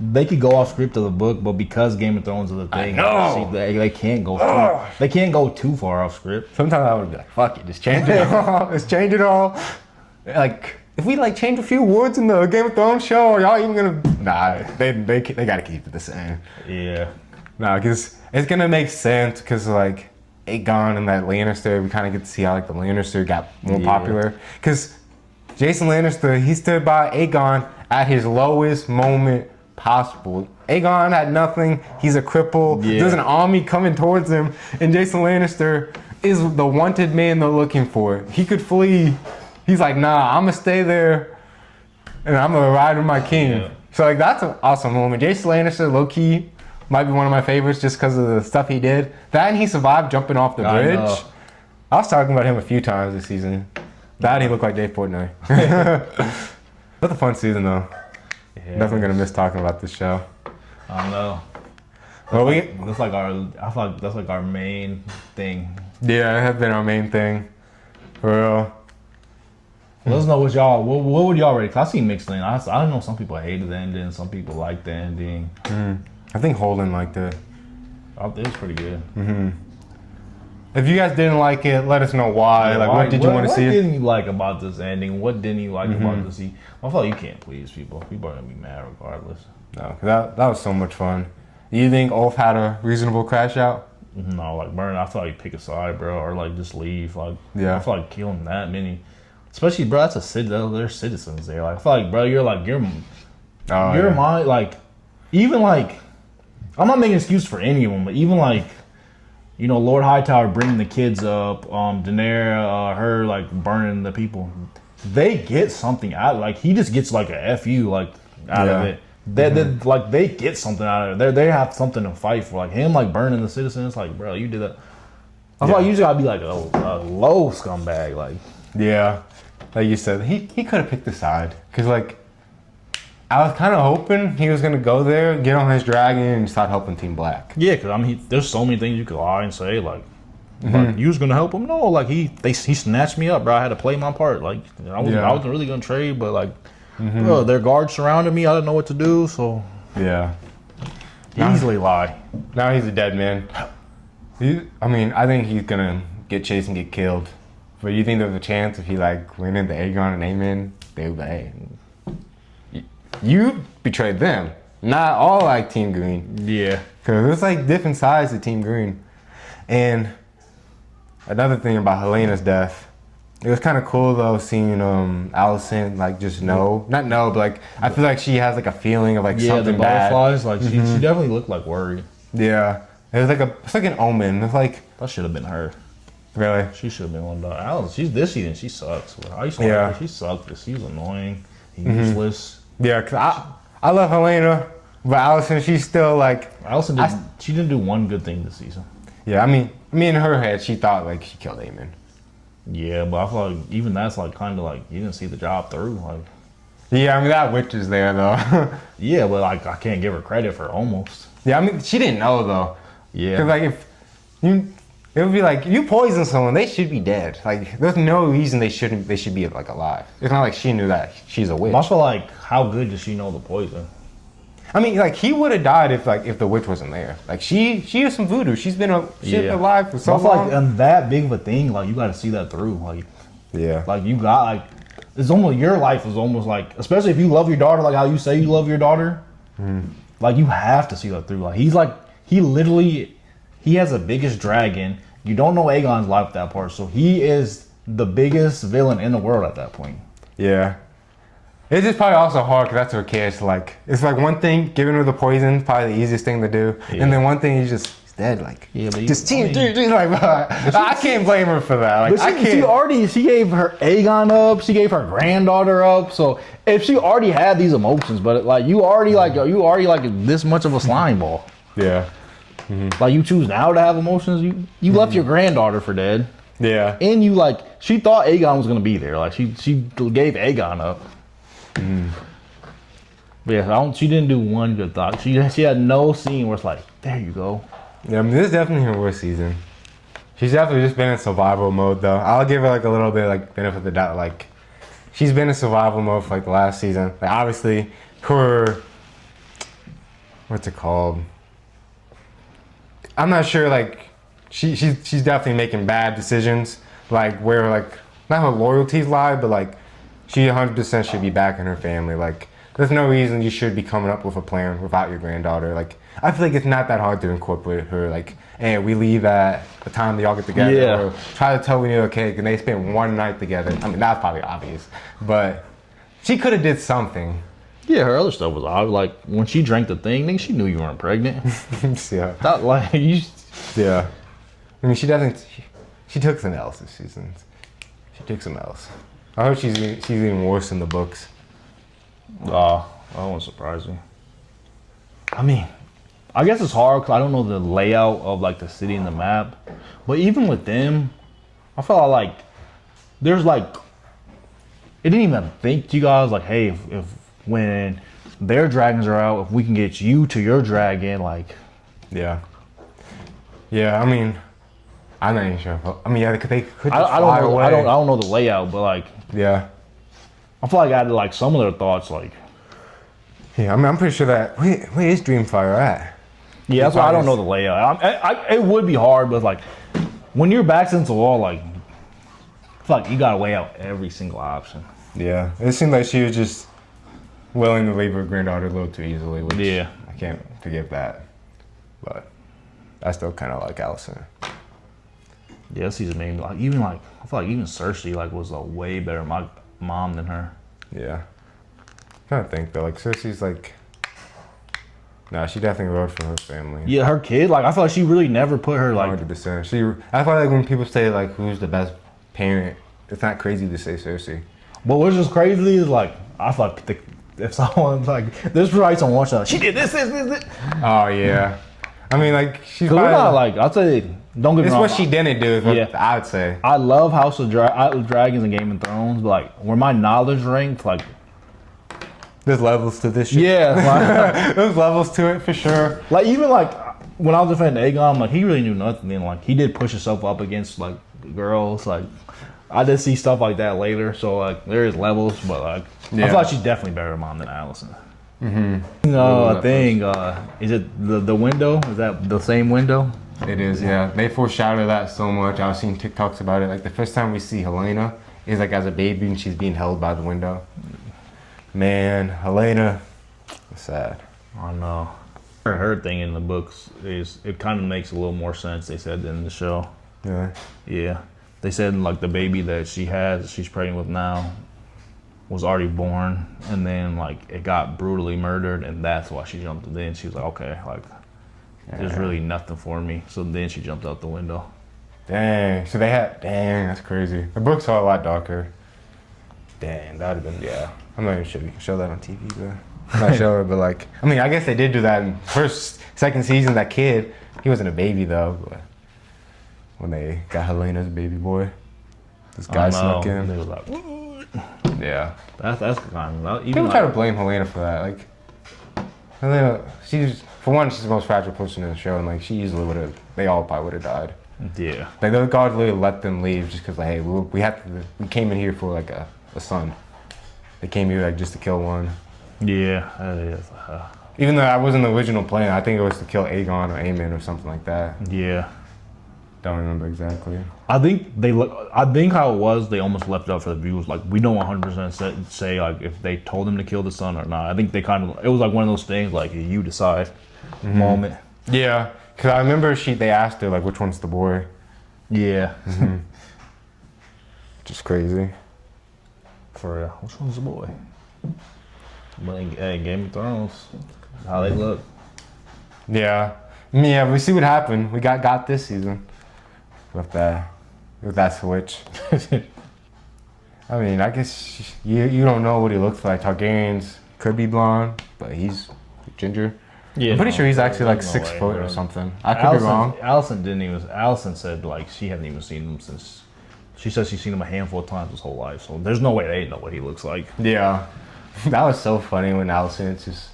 they could go off script of the book, but because Game of Thrones is a thing, they can't go. They can't go too far off script. Sometimes I would be like, "Fuck it, just change it all. Just change it all." Like, if we like change a few words in the Game of Thrones show, are y'all even gonna? Nah, they gotta keep it the same. Yeah. Nah, because it's gonna make sense because like Aegon and that Lannister, we kind of get to see how like the Lannister got more popular. Because Jason Lannister, he stood by Aegon at his lowest moment possible. Aegon had nothing. He's a cripple. There's an army coming towards him, and Jason Lannister is the wanted man they're looking for. He could flee. He's like, nah, I'm gonna stay there, and I'm gonna ride with my king. Yeah. So like, that's an awesome moment. Jason Lannister, low key, might be one of my favorites just because of the stuff he did. That and he survived jumping off the bridge. I was talking about him a few times this season. That he looked like Dave Portnoy. That's a fun season though. Yeah. Definitely gonna miss talking about this show. I don't know. Well, I feel like that's like our main thing. Yeah, it has been our main thing. For real. Let us know what would y'all rate? Cause I seen mixed things. I know some people hated the ending, some people liked the ending. I think Holden liked it. I think it was pretty good. If you guys didn't like it, let us know why. Yeah, like, what did you want to see? What didn't you like about this ending? What didn't you like about this? I feel like you can't please people. People are gonna be mad regardless. No, that was so much fun. You think Ulf had a reasonable crash out? No, like Burn. I feel like pick a side, bro, or like just leave. Like, yeah, I feel like killing that many. Especially, bro, that's a city. They're citizens there. Like, I feel like, bro, you're like, even like, I'm not making an excuse for any of them, but even like, you know, Lord Hightower bringing the kids up, Daenerys, her like burning the people. They get something out. Like, he just gets like a fu like out of it. They get something out of it. They have something to fight for. Like him, like burning the citizens. Like, bro, you did that. I feel like you just gotta be like a low scumbag. Like, yeah. like you said, he could have picked a side. Because, like, I was kind of hoping he was going to go there, get on his dragon, and start helping Team Black. Yeah, because I mean, there's so many things you could lie and say, like you was gonna help him. No, like he snatched me up, bro. I had to play my part. Like I wasn't really gonna trade, but like, bro, their guards surrounded me. I didn't know what to do, so Yeah. easily lie. Now he's a dead man. I think he's gonna get chased and get killed. But you think there's a chance if he like went into Aegon and Aemon, they would be like, hey, you betrayed them, not all like Team Green. Yeah, Cause it's like different sides of Team Green. And another thing about Helena's death, it was kind of cool though seeing Allison like just not know, but like I feel like she has like a feeling of like something the bad. butterflies. Like she definitely looked like worried. Yeah, it's like an omen. It's like That should have been her. really. She should have been one of the Allison. She's this season. She sucks. I used to Yeah. like her. She sucked. She was annoying, useless. Yeah, cause I love Helena, but Allison, she's still like. Allison she didn't do one good thing this season. Yeah, I mean, in her head, she thought like she killed Aemon. Yeah, but I feel like even that's like kind of like you didn't see the job through. Like, Yeah, I mean that witch is there though. yeah, but like I can't give her credit for almost. Yeah, I mean she didn't know though. Yeah, Cause like it would be like if you poison someone, they should be dead. Like there's no reason they should be like alive. It's not like she knew that she's a witch. I feel like how good does she know the poison? I mean, like he would have died if the witch wasn't there. Like she has some voodoo. She's been alive for so I feel long. like and that big of a thing, like you got to see that through. Like you got like it's almost your life is almost like, especially if you love your daughter, like how you say you love your daughter. Like you have to see that through. Like he has the biggest dragon. You don't know Aegon's life that part, so he is the biggest villain in the world at that point. Yeah. It's just probably also hard because that's her kids. Like it's like one thing, giving her the poison, probably the easiest thing to do, and then one thing he's dead. Like but just like, bro, I can't blame her for that. Like But I can't. she gave her Aegon up. She gave her granddaughter up. So if she already had these emotions, but like you already like this much of a slime ball. Yeah. Like you choose now to have emotions. You left your granddaughter for dead, Yeah. and you like she thought Aegon was gonna be there. Like she gave Aegon up. But yeah, she didn't do one good thought. She had no scene where it's like, there you go. Yeah, I mean, this is definitely her worst season. She's definitely just been in survival mode, though. I'll give her like a little bit like benefit of the doubt. Like, she's been in survival mode for like the last season. Like, obviously, her what's it called? I'm not sure. Like, she's definitely making bad decisions. Like where like not her loyalties lie, but like she 100% should be back in her family. Like, there's no reason you should be coming up with a plan without your granddaughter. Like, I feel like it's not that hard to incorporate her. Like, hey, we leave at the time that y'all get together. Yeah. Or try to tell we need a cake, and they spend one night together. I mean, that's probably obvious. But she could have did something. Yeah, her other stuff was odd. Like when she drank the thing, nigga, she knew you weren't pregnant. Yeah. Not like you. Yeah. I mean, she doesn't. She took some L's this season. She took some L's. I hope she's even worse in the books. That won't surprise me. I mean, I guess it's hard because I don't know the layout of like the city and the map. But even with them, I felt like there's like it didn't even think to you guys like, hey, if when their dragons are out, if we can get you to your dragon, like. Yeah. Yeah. I mean, I'm not even sure. I mean, yeah, they could just I fly don't know. away. I don't know the layout, but like. Yeah. I feel like I had like some of their thoughts like. Yeah, I mean, I'm pretty sure that. Where is Dreamfire at? Yeah, that's why I don't know the layout. It would be hard, but like when you're back against the wall, like I feel like you gotta weigh out every single option. Yeah, it seemed like she was just willing to leave her granddaughter a little too easily, which Yeah. I can't forgive that. But I still kind of like Allison. Yeah, season maybe like even like I feel like even Cersei like was a way better mom than her. Yeah. I'm trying to think though, like Cersei's like, nah, she definitely rode for her family. Yeah, her kid, like I feel like she really never put her like 100%. I feel like when people say like who's the best parent, it's not crazy to say Cersei. But what's just crazy is like I feel like if someone's like this writes on one shot, she did this. Oh yeah. I mean like she's Cause we're probably, not like I'd say Don't get me It's wrong. what she didn't do. Is what Yeah. I would say. I love House of Dragons and Game of Thrones, but like where my knowledge ranked, like There's levels to this shit. yeah, There's levels to it for sure. like even like when I was defending Aegon, like he really knew nothing. And like he did push himself up against like girls. Like I did see stuff like that later. So like there is levels, but like I Yeah. feel like she's definitely better mom than Allison. No, I think is it the window? Is that the same window? It is, yeah. They foreshadow that so much. I was seeing TikToks about it. Like the first time we see Helena is like as a baby and she's being held by the window. Man, Helena, it's sad. I don't know. Her thing in the books is it kind of makes a little more sense. They said than in the show. Yeah. Yeah, they said like the baby that she's pregnant with now, was already born, and then like it got brutally murdered, and that's why she jumped. And then she was like, okay, like there's really nothing for me. So then she jumped out the window. Dang. So they had. Dang, that's crazy. The books are a lot darker. Dang, that would have been. Yeah. I'm not even sure we can show that on TV, but I'm not sure. But like, I mean, I guess they did do that in second season. That kid, he wasn't a baby though. But when they got Helena's baby boy, this guy snuck in. They was like, Yeah. that's kind of even People try to like, blame Helena for that. Like, Helena, she's for one, she's the most fragile person in the show, and like she easily would have. They all probably would have died. yeah. Like the God literally let them leave just because, like, hey, we came in here for like a son. They came here like just to kill one. Yeah, that is. Even though that wasn't the original plan, I think it was to kill Aegon or Aemon or something like that. Yeah. Don't remember exactly. I think I think how it was. They almost left it up for the viewers. Like we don't 100% say like if they told him to kill the son or not. I think they kind of. It was like one of those things like you decide moment. Yeah, because I remember they asked her like which one's the boy. Yeah. Just crazy. For real. Which one's the boy? But hey, Game of Thrones, how they look. Yeah, yeah. We see what happened. We got this season with that switch. I mean, I guess you don't know what he looks like. Targaryens could be blonde, but he's ginger. Yeah, I'm pretty sure he's actually like there's 6 way, foot bro. or something. I could be wrong. Allison didn't even. Allison said like she hadn't even seen him since. She said she's seen him a handful of times his whole life. So there's no way they know what he looks like. Yeah, that was so funny when Allison just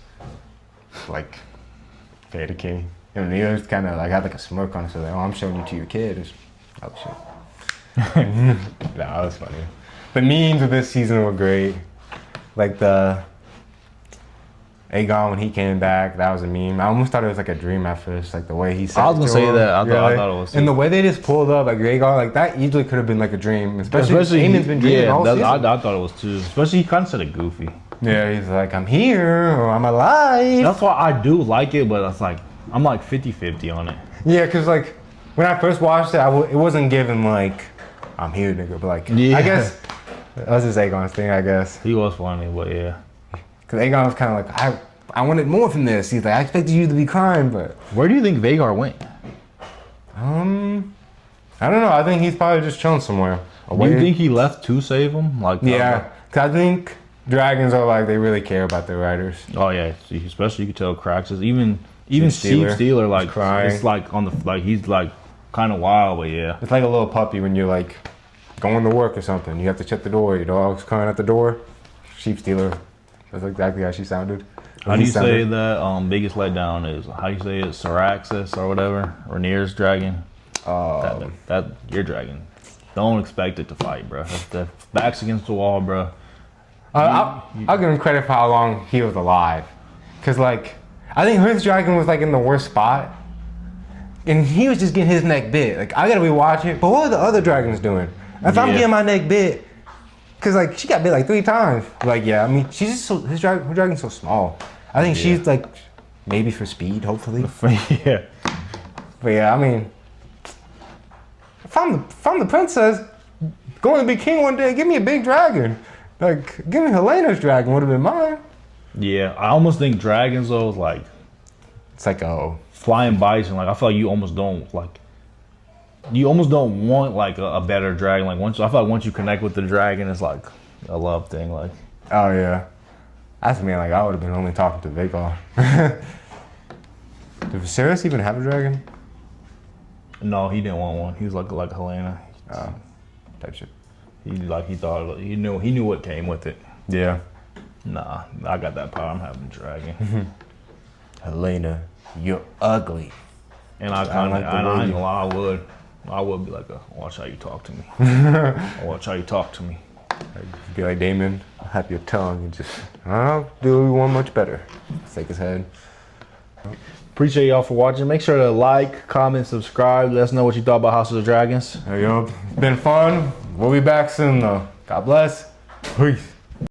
like faded king. And he was kind of like had like a smirk on it, so like, oh, I'm showing you to your kid. It's, oh shit. That was funny. The memes of this season were great. Like the Aegon when he came back, that was a meme. I almost thought it was like a dream at first, like the way he said. I was gonna to say him. that. I thought it was. And the way they just pulled up, like Aegon, like that easily could have been like a dream. Especially Aemon's been dreaming all season. I thought it was too. Especially he kind of said it goofy. Yeah, he's like, I'm here or I'm alive. That's why I do like it, but it's like I'm like 50-50 on it. Yeah, because like when I first watched it, it wasn't given like, I'm here, nigga. But like, Yeah. I guess that was his Aegon's thing, I guess. He was funny, but yeah. Because Aegon was kind of like, I wanted more from this. He's like, I expected you to be crying, but Where do you think Vhagar went? I don't know. I think he's probably just chilling somewhere. Do you think he left to save him? Like Yeah, because I think dragons are like, they really care about their riders. Oh yeah, especially you could tell Craxus, even Stealer. Sheep Stealer, like crying. it's like on the like he's like kind of wild, but yeah. It's like a little puppy when you're like going to work or something. You have to check the door. Your dog's crying at the door. Sheep Stealer. That's exactly how she sounded. How do you say that biggest letdown is? How do you say it? Syraxis or whatever? Rhaenyra's dragon? That your dragon. Don't expect it to fight, bro. If the back's against the wall, bro. I'll give him credit for how long he was alive. Because, like, I think his dragon was, like, in the worst spot. And he was just getting his neck bit. Like, I gotta rewatch it. But what are the other dragons doing? If I'm getting my neck bit, because, like, she got bit, like, 3 times. Like, yeah, I mean, she's just so, her dragon's so small. I think she's, like, maybe for speed, hopefully. Yeah. But, yeah, I mean, if I'm the princess going to be king one day, give me a big dragon. Like, give me Helena's dragon would have been mine. Yeah, I almost think dragons though is like It's like, oh. flying bison. Like I feel like you almost don't want like a better dragon. Like I feel like once you connect with the dragon, it's like a love thing. Like Oh, yeah. That's me, like, I would have been only talking to Vhagar. Did Viserys even have a dragon? No, he didn't want one. He was like Helena. Type shit. He thought he knew what came with it. Yeah. Nah, I got that power. I'm having a dragon. Helena, you're ugly. And I I like the ain't way gonna lie, I would be like, watch how you talk to me. Watch how you talk to me. Be like, Damon, I'll have your tongue and just, I'll do one much better. Shake his head. Appreciate y'all for watching. Make sure to like, comment, subscribe. Let us know what you thought about House of the Dragons. There you go. It's been fun. We'll be back soon though. God bless. Peace.